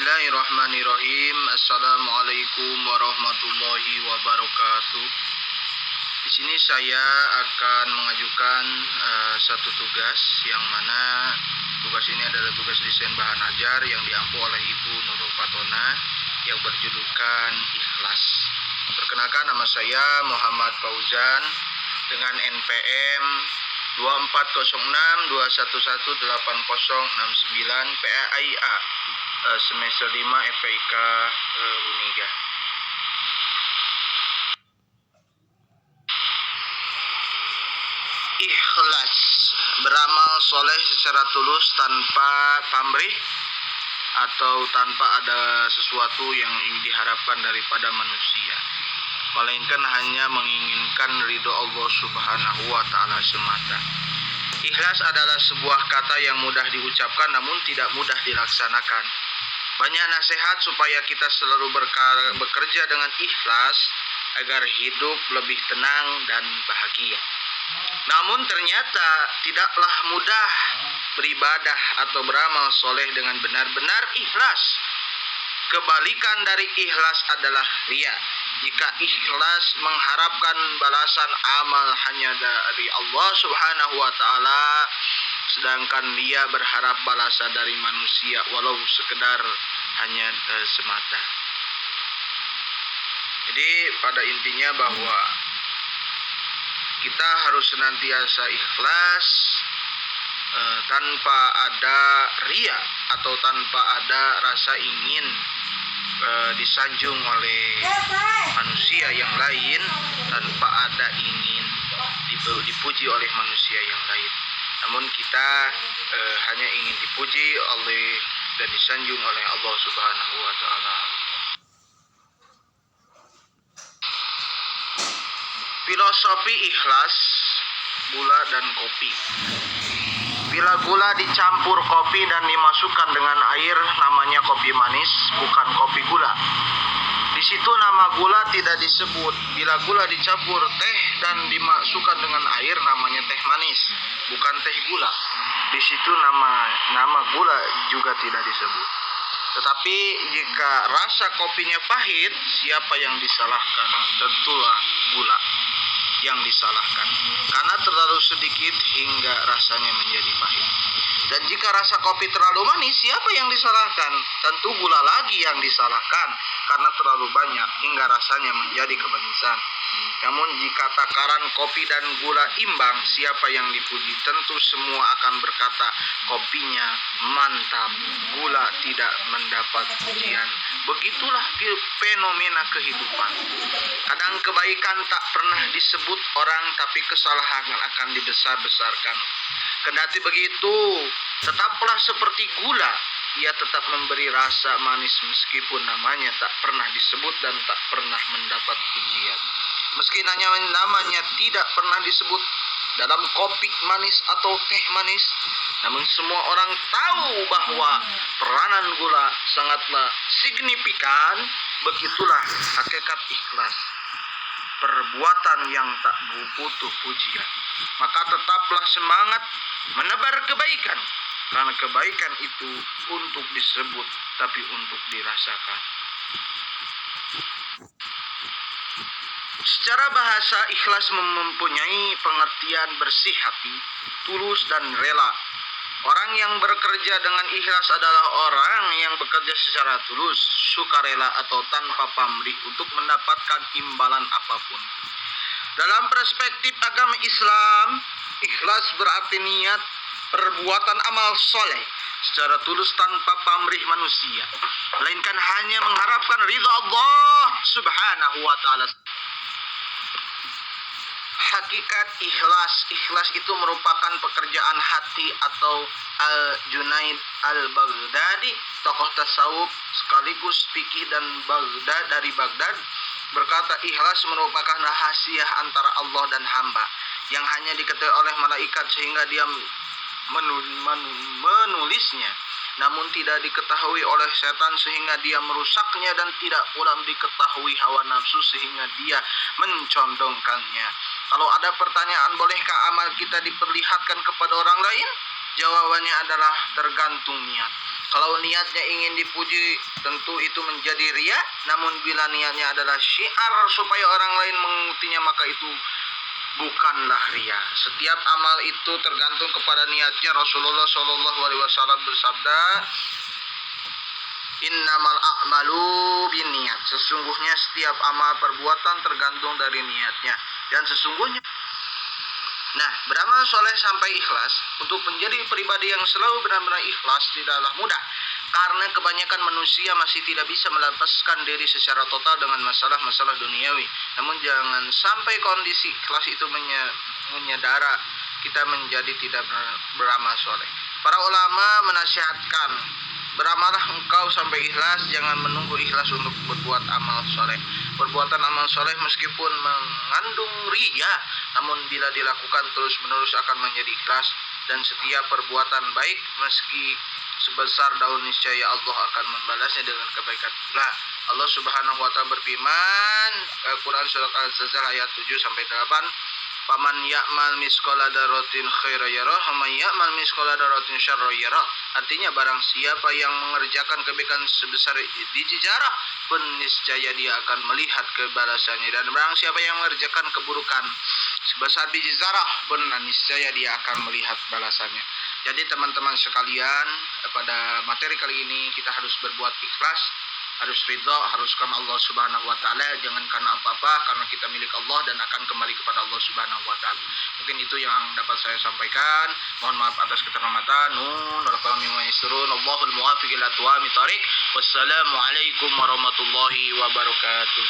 Bismillahirrahmanirrahim. Assalamualaikum warahmatullahi wabarakatuh. Di sini saya akan mengajukan satu tugas, yang mana tugas ini adalah tugas desain bahan ajar yang diampu oleh Ibu Nurul Fatona yang berjudulkan Ikhlas. Perkenalkan, nama saya Muhammad Fauzan dengan NPM 240621180069 PAIA semester 5 FIK Uniga. Ikhlas, beramal soleh secara tulus tanpa pamrih atau tanpa ada sesuatu yang diharapkan daripada manusia, melainkan hanya menginginkan ridho Allah Subhanahu wa Ta'ala semata. Ikhlas adalah sebuah kata yang mudah diucapkan namun tidak mudah dilaksanakan. Banyak nasihat supaya kita selalu bekerja dengan ikhlas agar hidup lebih tenang dan bahagia. Namun ternyata tidaklah mudah beribadah atau beramal soleh dengan benar-benar ikhlas. Kebalikan dari ikhlas adalah riya. Jika ikhlas mengharapkan balasan amal hanya dari Allah Subhanahu wa Ta'ala, sedangkan riya berharap balasan dari manusia walau sekedar hanya semata. Jadi pada intinya bahwa kita harus senantiasa ikhlas tanpa ada riya atau tanpa ada rasa ingin disanjung oleh manusia yang lain, tanpa ada ingin dipuji oleh manusia yang lain. Namun kita hanya ingin dipuji oleh dan disanjung oleh Allah Subhanahu wa Ta'ala. Filosofi ikhlas, gula dan kopi. Bila gula dicampur kopi dan dimasukkan dengan air, namanya kopi manis, bukan kopi gula. Di situ nama gula tidak disebut. Bila gula dicampur teh dan dimasukkan dengan air, namanya teh manis, bukan teh gula. Di situ nama gula juga tidak disebut. Tetapi jika rasa kopinya pahit, siapa yang disalahkan? Tentulah gula yang disalahkan, karena terlalu sedikit hingga rasanya menjadi pahit. Dan jika rasa kopi terlalu manis, siapa yang disalahkan? Tentu gula lagi yang disalahkan, karena terlalu banyak hingga rasanya menjadi kemanisan. Namun jika takaran kopi dan gula imbang, siapa yang dipuji? Tentu semua akan berkata kopinya mantap, gula tidak mendapat pujian. Begitulah fenomena kehidupan. Kadang kebaikan tak pernah disebut orang, tapi kesalahan akan dibesar-besarkan. Kendati begitu, tetaplah seperti gula, ia tetap memberi rasa manis meskipun namanya tak pernah disebut dan tak pernah mendapat pujian. Meski namanya tidak pernah disebut dalam kopi manis atau teh manis, namun semua orang tahu bahwa peranan gula sangatlah signifikan. Begitulah hakikat ikhlas, perbuatan yang tak butuh pujian. Maka tetaplah semangat menebar kebaikan, karena kebaikan itu untuk disebut tapi untuk dirasakan. Secara bahasa, ikhlas mempunyai pengertian bersih hati, tulus dan rela. Orang yang bekerja dengan ikhlas adalah orang yang bekerja secara tulus, sukarela atau tanpa pamrih untuk mendapatkan imbalan apapun. Dalam perspektif agama Islam, ikhlas berarti niat perbuatan amal soleh secara tulus tanpa pamrih manusia, melainkan hanya mengharapkan ridha Allah Subhanahu wa Ta'ala. Hakikat ikhlas itu merupakan pekerjaan hati atau Al-Junaid Al-Baghdadi, tokoh tasawuf sekaligus fikih dan dari Baghdad, berkata ikhlas merupakan rahasia antara Allah dan hamba yang hanya diketahui oleh malaikat sehingga dia menulisnya, namun tidak diketahui oleh setan sehingga dia merusaknya, dan tidak pula diketahui hawa nafsu sehingga dia mencondongkannya. Kalau ada pertanyaan, bolehkah amal kita diperlihatkan kepada orang lain? Jawabannya adalah tergantung niat. Kalau niatnya ingin dipuji, tentu itu menjadi riya. Namun bila niatnya adalah syiar supaya orang lain mengikutinya, maka itu bukanlah riya. Setiap amal itu tergantung kepada niatnya. Rasulullah Shallallahu Alaihi Wasallam bersabda, Innamal a'malu binniyat. Sesungguhnya setiap amal perbuatan tergantung dari niatnya. Dan sesungguhnya, nah, beramal soleh sampai ikhlas, untuk menjadi pribadi yang selalu benar-benar ikhlas tidaklah mudah. Karena kebanyakan manusia masih tidak bisa melepaskan diri secara total dengan masalah-masalah duniawi. Namun jangan sampai kondisi ikhlas itu menyedara kita menjadi tidak beramal soleh. Para ulama menasihatkan, beramallah engkau sampai ikhlas, jangan menunggu ikhlas untuk berbuat amal soleh. Perbuatan amal soleh meskipun mengandung riya, namun bila dilakukan terus-menerus akan menjadi ikhlas. Dan setiap perbuatan baik meski sebesar daun, niscaya Allah akan membalasnya dengan kebaikan pula. Allah Subhanahu wa taala berfirman, Quran surat Al-Zalzal ayat 7-8, Paman ya'mal misqala dzarratin khairan yarah, wa man ya'mal misqala dzarratin syarran yarah. Artinya barang siapa yang mengerjakan kebaikan sebesar biji zarah pun niscaya dia akan melihat kebalasannya, dan barang siapa yang mengerjakan keburukan sebesar biji zarah pun niscaya dia akan melihat balasannya. Jadi teman-teman sekalian, pada materi kali ini kita harus berbuat ikhlas, harus ridha, harus karena Allah Subhanahu wa taala, jangan karena apa-apa, karena kita milik Allah dan akan kembali kepada Allah Subhanahu wa taala. Mungkin itu yang dapat saya sampaikan. Mohon maaf atas keterlambatan. Allahul muwaffiq ila aqwamit thoriq. Wassalamualaikum warahmatullahi wabarakatuh.